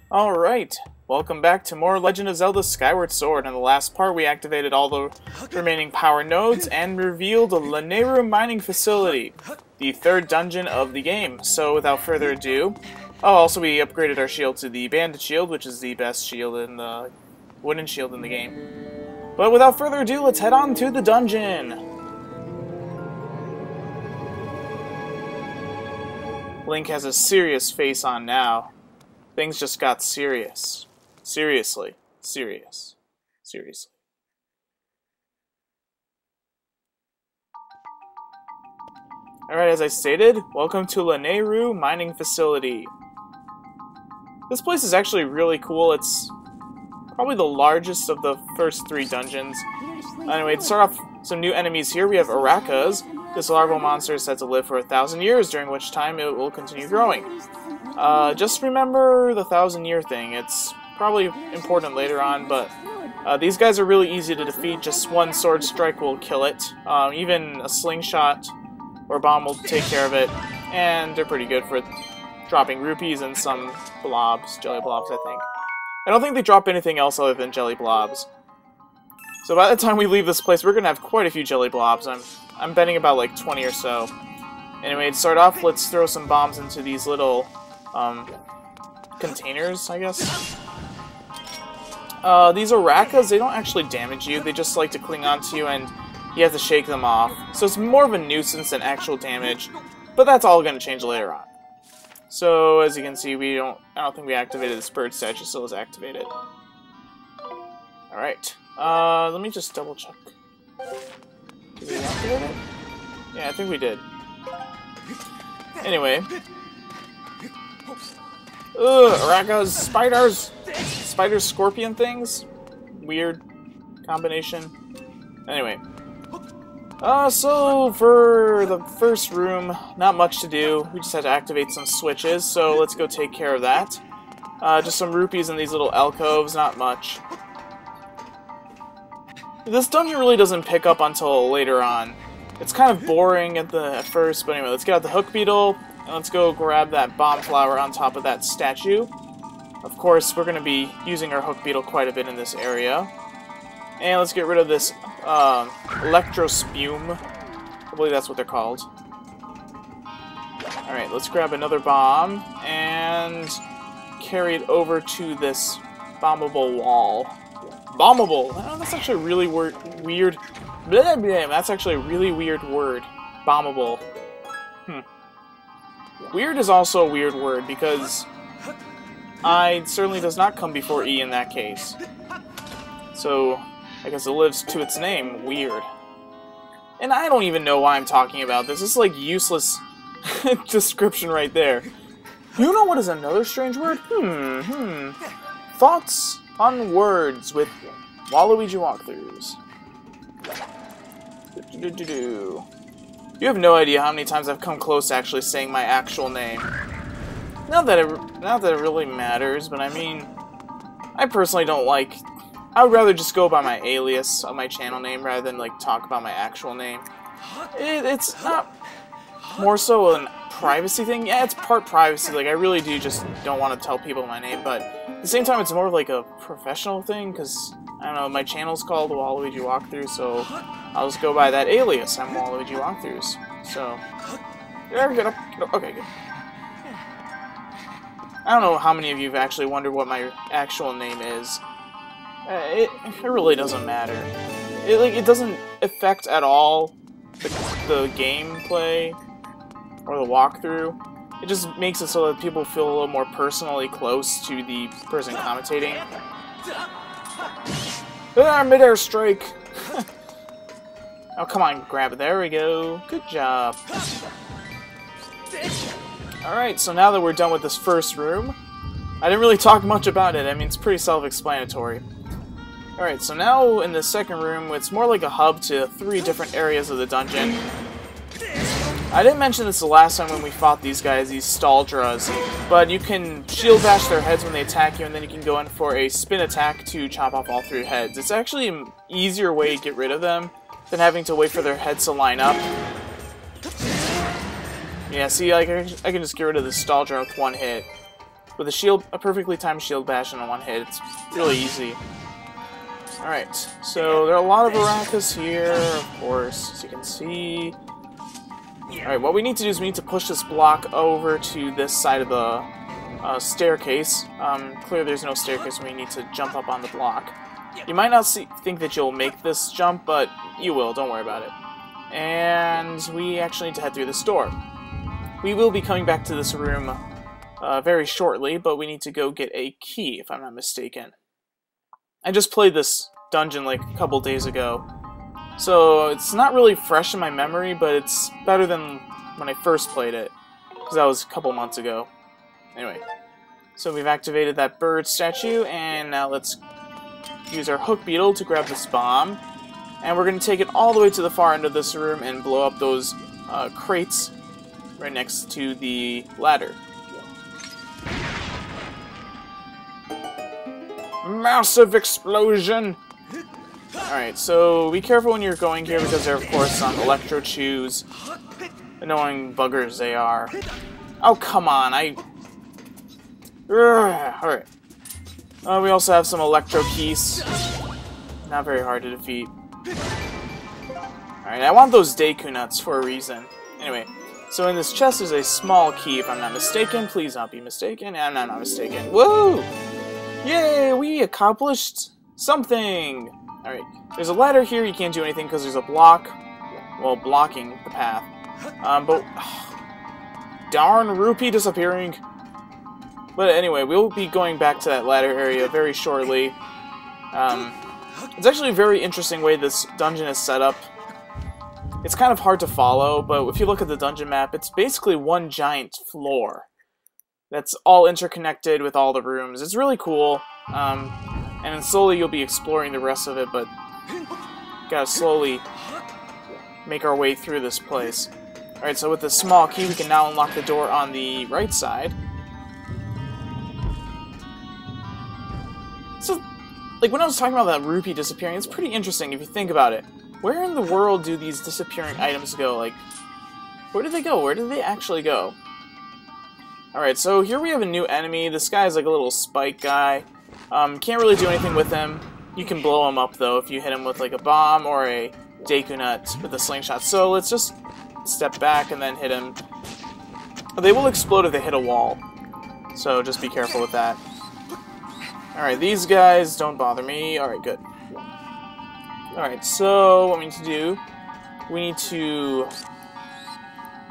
Alright, welcome back to more Legend of Zelda Skyward Sword. In the last part, we activated all the remaining power nodes and revealed the Lanayru Mining Facility, the third dungeon of the game. So without further ado, also we upgraded our shield to the banded shield, which is the best shield in the wooden shield in the game. But without further ado, let's head on to the dungeon. Link has a serious face on now. Things just got serious. Seriously. Serious. Seriously. Alright, as I stated, welcome to Lanayru Mining Facility. This place is actually really cool. It's probably the largest of the first three dungeons. Anyway, to start off, some new enemies here. We have Arakas. This larval monster is said to live for 1,000 years, during which time it will continue growing. Just remember the 1,000-year thing. It's probably important later on, but these guys are really easy to defeat. Just one sword strike will kill it. Even a slingshot or bomb will take care of it, and they're pretty good for dropping rupees and some blobs, jelly blobs, I think. I don't think they drop anything else other than jelly blobs. So by the time we leave this place, we're gonna have quite a few jelly blobs. I'm betting about like 20 or so. Anyway, to start off, let's throw some bombs into these little containers, I guess. These Arakas, they don't actually damage you. They just like to cling onto you, and you have to shake them off. So it's more of a nuisance than actual damage, but that's all going to change later on. So as you can see, I don't think we activated this bird statue, so let's activate it. All right. Let me just double check. Did we activate it? Yeah, I think we did. Anyway. Ugh, Arakas, spiders! Spider scorpion things? Weird combination. Anyway. So for the first room, not much to do. We just had to activate some switches, so let's go take care of that. Just some rupees in these little alcoves, not much. This dungeon really doesn't pick up until later on. It's kind of boring at first, but anyway, let's get out the hook beetle, and let's go grab that bomb flower on top of that statue. Of course, we're going to be using our hook beetle quite a bit in this area. And let's get rid of this electro spume. I believe that's what they're called. Alright, let's grab another bomb and carry it over to this bombable wall. Bombable! Oh, that's actually a really weird... Blah, blah, that's actually a really weird word. Bombable. Weird is also a weird word, because I certainly does not come before E in that case. So, I guess it lives to its name, weird. And I don't even know why I'm talking about this. This is like useless description right there. You know what is another strange word? Thoughts on words with WaluigiWalkthroughs. You have no idea how many times I've come close to actually saying my actual name. Not that it really matters, but I mean, I personally don't like... I would rather just go by my alias of my channel name rather than like talk about my actual name. It's not more so a privacy thing. Yeah, it's part privacy. Like, I really do just don't want to tell people my name, but at the same time, it's more like a professional thing, because, I don't know, my channel's called WaluigiWalkthrough, so I'll just go by that alias. I'm WaluigiWalkthroughs. So, there, get up. Okay, good. I don't know how many of you have actually wondered what my actual name is. It really doesn't matter. It doesn't affect at all the gameplay or the walkthrough. It just makes it so that people feel a little more personally close to the person commentating. Mid-air strike! Oh, come on, grab it. There we go. Good job. Alright, so now that we're done with this first room, I didn't really talk much about it. I mean, it's pretty self-explanatory. Alright, so now in the second room, it's more like a hub to 3 different areas of the dungeon. I didn't mention this the last time when we fought these guys, these Staldras, but you can shield bash their heads when they attack you, and then you can go in for a spin attack to chop off all 3 heads. It's actually an easier way to get rid of them than having to wait for their heads to line up. Yeah, see, I can just get rid of the Staldra with 1 hit. with a perfectly timed shield bash in one hit. It's really easy. Alright, so there are a lot of Baracas here, of course, as you can see. Alright, what we need to do is we need to push this block over to this side of the staircase. Clearly there's no staircase, and we need to jump up on the block. You might not think that you'll make this jump, but you will, don't worry about it. And we actually need to head through this door. We will be coming back to this room very shortly, but we need to go get a key, if I'm not mistaken. I just played this dungeon like a couple days ago, so it's not really fresh in my memory, but it's better than when I first played it, because that was a couple months ago. Anyway, so we've activated that bird statue, and now let's use our hook beetle to grab this bomb, and we're going to take it all the way to the far end of this room and blow up those crates right next to the ladder. Massive explosion! Alright, so be careful when you're going here because there are, of course, some electro chews. Annoying buggers they are. Oh, come on, Alright. We also have some electro keys. Not very hard to defeat. Alright, I want those Deku nuts for a reason. Anyway, so in this chest is a small key, if I'm not mistaken. Please not be mistaken. I'm not mistaken. Woo! Yay! We accomplished something! Alright, there's a ladder here. You can't do anything because there's a block, well, blocking the path. Darn rupee disappearing! But anyway, we'll be going back to that ladder area very shortly. It's actually a very interesting way this dungeon is set up. It's kind of hard to follow, but if you look at the dungeon map, it's basically one giant floor that's all interconnected with all the rooms. It's really cool, and then slowly you'll be exploring the rest of it, but gotta slowly make our way through this place. Alright, so with this small key, we can now unlock the door on the right side. So, like, when I was talking about that rupee disappearing, it's pretty interesting if you think about it. Where in the world do these disappearing items go? Like, where did they go? Where did they actually go? Alright, so here we have a new enemy. This guy is like a little spike guy. Can't really do anything with him. You can blow him up, though, if you hit him with like a bomb or a Deku Nut with a slingshot. So let's just step back and then hit him. They will explode if they hit a wall. So just be careful with that. Alright, these guys don't bother me. Alright, good. Alright, so what we need to do, we need to...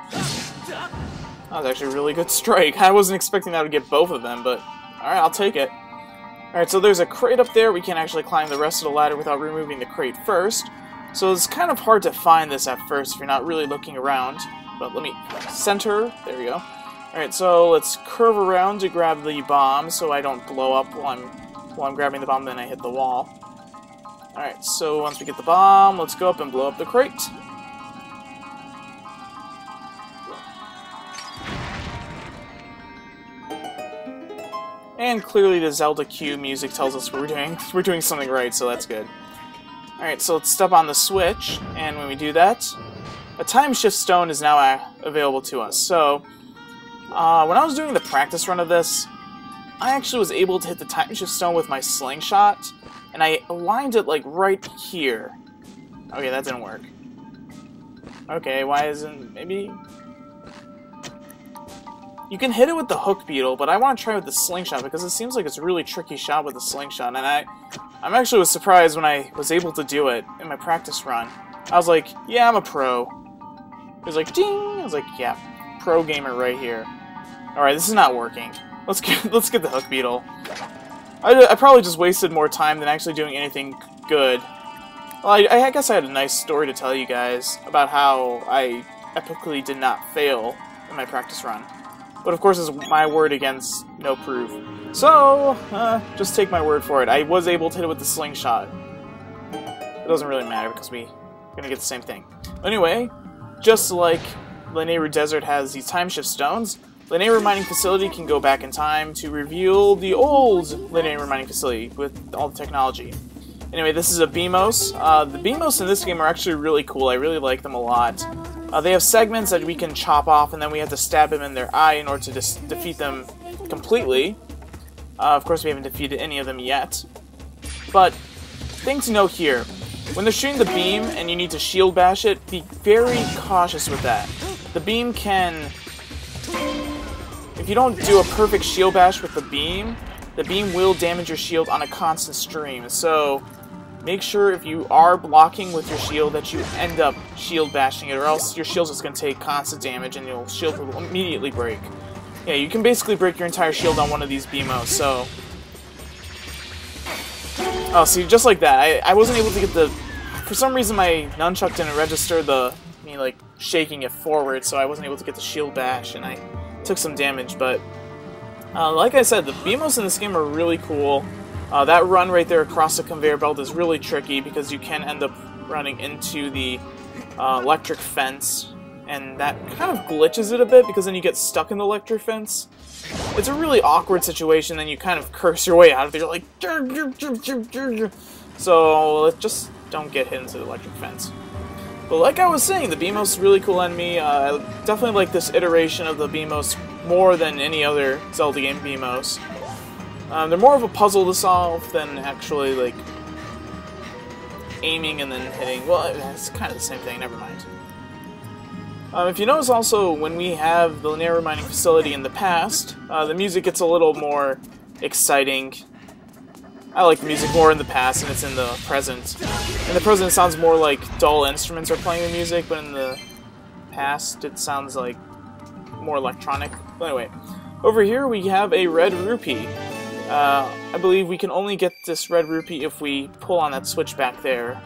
That was actually a really good strike. I wasn't expecting that to get both of them, but alright, I'll take it. Alright, so there's a crate up there. We can't actually climb the rest of the ladder without removing the crate first. So it's kind of hard to find this at first if you're not really looking around. But let me center. There we go. Alright, so let's curve around to grab the bomb so I don't blow up while I'm grabbing the bomb, then I hit the wall. Alright, so once we get the bomb, let's go up and blow up the crate. And clearly the Zelda cue music tells us we're doing something right, so that's good. Alright, so let's step on the switch, and when we do that, a time shift stone is now available to us. So, when I was doing the practice run of this, I actually was able to hit the time shift stone with my slingshot, and I aligned it like right here. Okay, that didn't work. Okay, why isn't... maybe... You can hit it with the hook beetle, but I want to try with the slingshot because it seems like it's a really tricky shot with the slingshot, and I'm actually was surprised when I was able to do it in my practice run. I was like, yeah, I'm a pro. It was like, ding! I was like, yeah, pro gamer right here. Alright, this is not working. Let's get the hook beetle. I probably just wasted more time than actually doing anything good. Well, I guess I had a nice story to tell you guys about how I epically did not fail in my practice run. But of course, it's my word against no proof. So, just take my word for it. I was able to hit it with the slingshot. It doesn't really matter because we're gonna get the same thing. Anyway, just like Lanayru Desert has these time shift stones, Lanayru Mining Facility can go back in time to reveal the old Lanayru Mining Facility with all the technology. Anyway, this is a Beamos. The Beamos in this game are actually really cool. I really like them a lot. They have segments that we can chop off, and then we have to stab them in their eye in order to defeat them completely. Of course, we haven't defeated any of them yet. But, thing to note here, when they're shooting the beam and you need to shield bash it, be very cautious with that. The beam can... If you don't do a perfect shield bash with the beam will damage your shield on a constant stream. So, make sure if you are blocking with your shield that you end up shield bashing it, or else your shield's just going to take constant damage and your shield will immediately break. Yeah, you can basically break your entire shield on one of these BMOs, so... Oh, see, just like that, I wasn't able to get the... For some reason, my nunchuck didn't register me, like, shaking it forward, so I wasn't able to get the shield bash, and I took some damage, but... like I said, the BMOs in this game are really cool. That run right there across the conveyor belt is really tricky, because you can end up running into the electric fence, and that kind of glitches it a bit, because then you get stuck in the electric fence. It's a really awkward situation, and you kind of curse your way out of it. You're like, so just don't get hit into the electric fence. But like I was saying, the BMOS is a really cool enemy. I definitely like this iteration of the BMOS more than any other Zelda game BMOS. They're more of a puzzle to solve than actually, like, aiming and then hitting. Well, it's kind of the same thing, never mind. If you notice also, when we have the Lanayru Mining Facility in the past, the music gets a little more exciting. I like the music more in the past than it's in the present. In the present it sounds more like dull instruments are playing the music, but in the past it sounds like more electronic. But anyway, over here we have a red rupee. I believe we can only get this red rupee if we pull on that switch back there.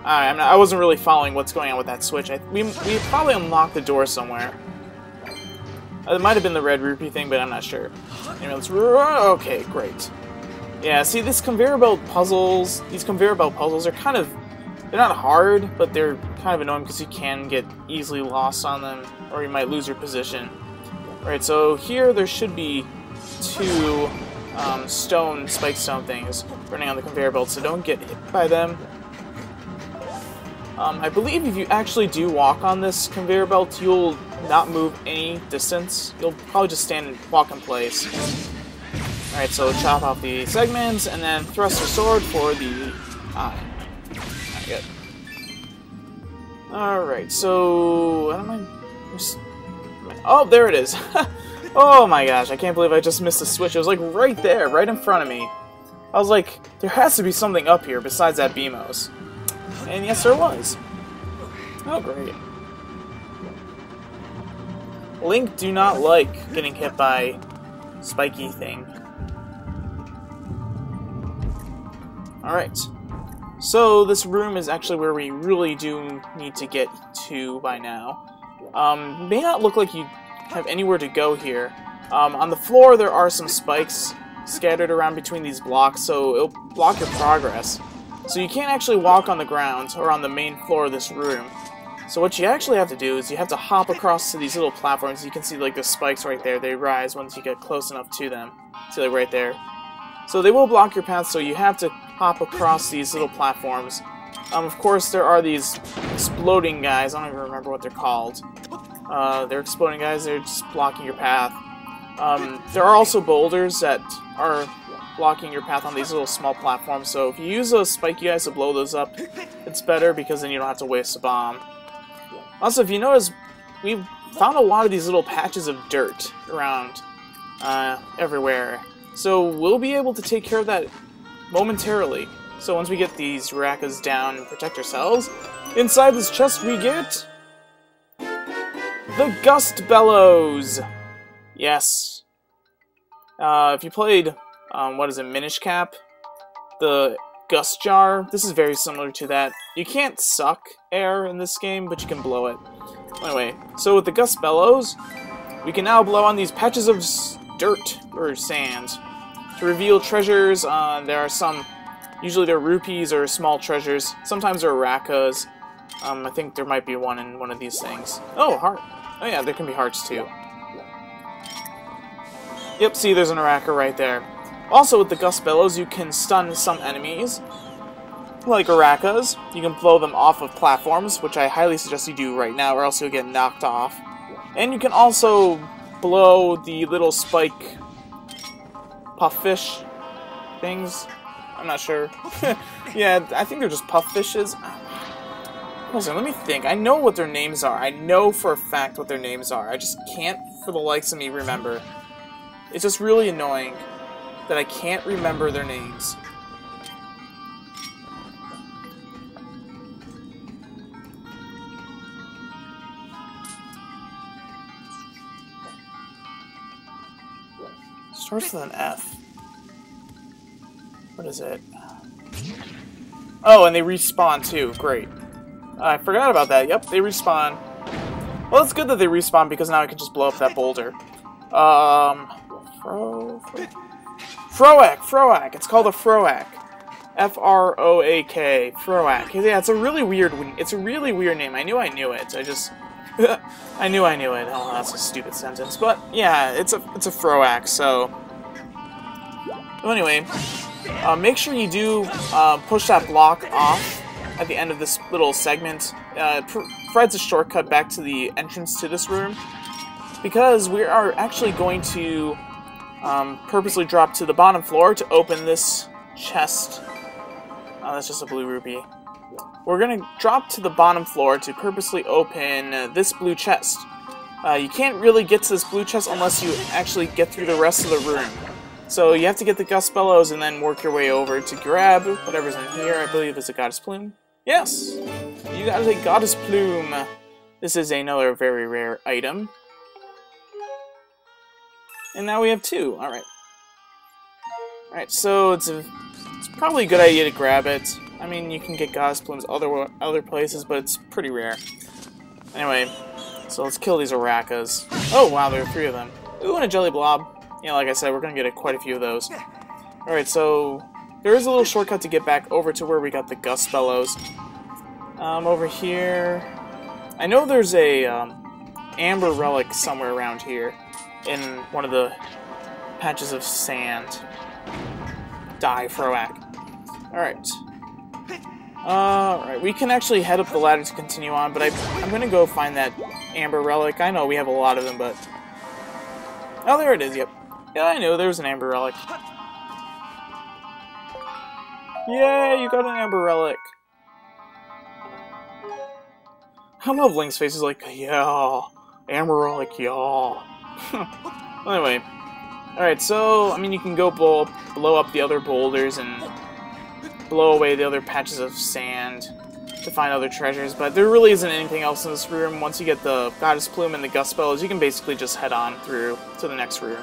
I wasn't really following what's going on with that switch. We probably unlocked the door somewhere. It might have been the red rupee thing, but I'm not sure. Anyway, okay, great. Yeah, see, these conveyor belt puzzles are kind of... They're not hard, but they're kind of annoying because you can get easily lost on them, or you might lose your position. Alright, so here there should be two spike stone things running on the conveyor belt, so don't get hit by them. I believe if you actually do walk on this conveyor belt, you'll not move any distance. You'll probably just stand and walk in place. Alright, so chop off the segments, and then thrust your sword for the eye. Not good. Alright, so... I don't mind... Oh, there it is! Oh my gosh, I can't believe I just missed the switch. It was like right there, right in front of me. I was like, there has to be something up here besides that BMOS. And yes, there was. Oh, great. Link do not like getting hit by spiky thing. Alright. So, this room is actually where we really do need to get to by now. May not look like you have anywhere to go here. On the floor, there are some spikes scattered around between these blocks, so it'll block your progress. So you can't actually walk on the ground or on the main floor of this room. So what you actually have to do is you have to hop across to these little platforms. You can see like the spikes right there. They rise once you get close enough to them. See, like right there. So they will block your path, so you have to hop across these little platforms. Of course, there are these exploding guys. I don't even remember what they're called. They're exploding guys. They're just blocking your path. There are also boulders that are blocking your path on these little small platforms, so if you use those spiky guys to blow those up, it's better because then you don't have to waste a bomb. Also, if you notice, we've found a lot of these little patches of dirt around everywhere, so we'll be able to take care of that momentarily. So once we get these Rakas down and protect ourselves, inside this chest we get the Gust Bellows! Yes. If you played... what is it, Minish Cap? The Gust Jar. This is very similar to that. You can't suck air in this game, but you can blow it. Anyway, so with the Gust Bellows, we can now blow on these patches of dirt, or sand, to reveal treasures. There are some, usually they're rupees or small treasures. Sometimes they're rakas. I think there might be one in one of these things. Oh, heart. Oh yeah, there can be hearts too. Yep, see, there's an Araka right there. Also, with the Gust Bellows, you can stun some enemies, like Arakas. You can blow them off of platforms, which I highly suggest you do right now, or else you'll get knocked off. And you can also blow the little spike puffish things. I'm not sure. Yeah, I think they're just puffishes. Listen, let me think. I know what their names are. I know for a fact what their names are. I just can't, for the likes of me, remember. It's just really annoying that I can't remember their names. Starts with an F. What is it? Oh, and they respawn too. Great. I forgot about that. Yep, they respawn. Well, it's good that they respawn because now I can just blow up that boulder. Froak. It's called a Froak. F-R-O-A-K. Froak. Yeah, it's a really weird name. I knew it. I just I knew it. Oh, that's a stupid sentence. But yeah, it's a Froak. So anyway, make sure you do push that block off at the end of this little segment. Provides a shortcut back to the entrance to this room, because we are actually going to purposely drop to the bottom floor to open this chest. Oh, that's just a blue rupee. We're going to drop to the bottom floor to purposely open this blue chest. You can't really get to this blue chest unless you actually get through the rest of the room. So you have to get the Gust Bellows and then work your way over to grab whatever's in here. I believe it's a Goddess Plume. Yes! You got a Goddess Plume! This is another very rare item. And now we have two. Alright. Alright, so it's probably a good idea to grab it. I mean, you can get Goddess Plumes other places, but it's pretty rare. Anyway, so let's kill these Arakas. Oh, wow, there are 3 of them. Ooh, and a Jelly Blob. Yeah, like I said, we're going to get quite a few of those. Alright, so there is a little shortcut to get back over to where we got the Gust Bellows. Over here... I know there's a amber relic somewhere around here in one of the patches of sand. Die, Froak. Alright. Alright, we can actually head up the ladder to continue on, but I'm going to go find that amber relic. I know we have a lot of them, but... Oh, there it is, yep. Yeah, I knew there was an amber relic. Yay, you got an amber relic. I love Link's face. He's like, yeah, amber relic, yeah. Anyway, alright, so, I mean, you can go blow up the other boulders and blow away the other patches of sand to find other treasures, but there really isn't anything else in this room. Once you get the Goddess Plume and the Gust Bellows, you can basically just head on through to the next room.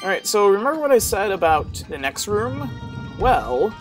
Alright, so remember what I said about the next room? Well,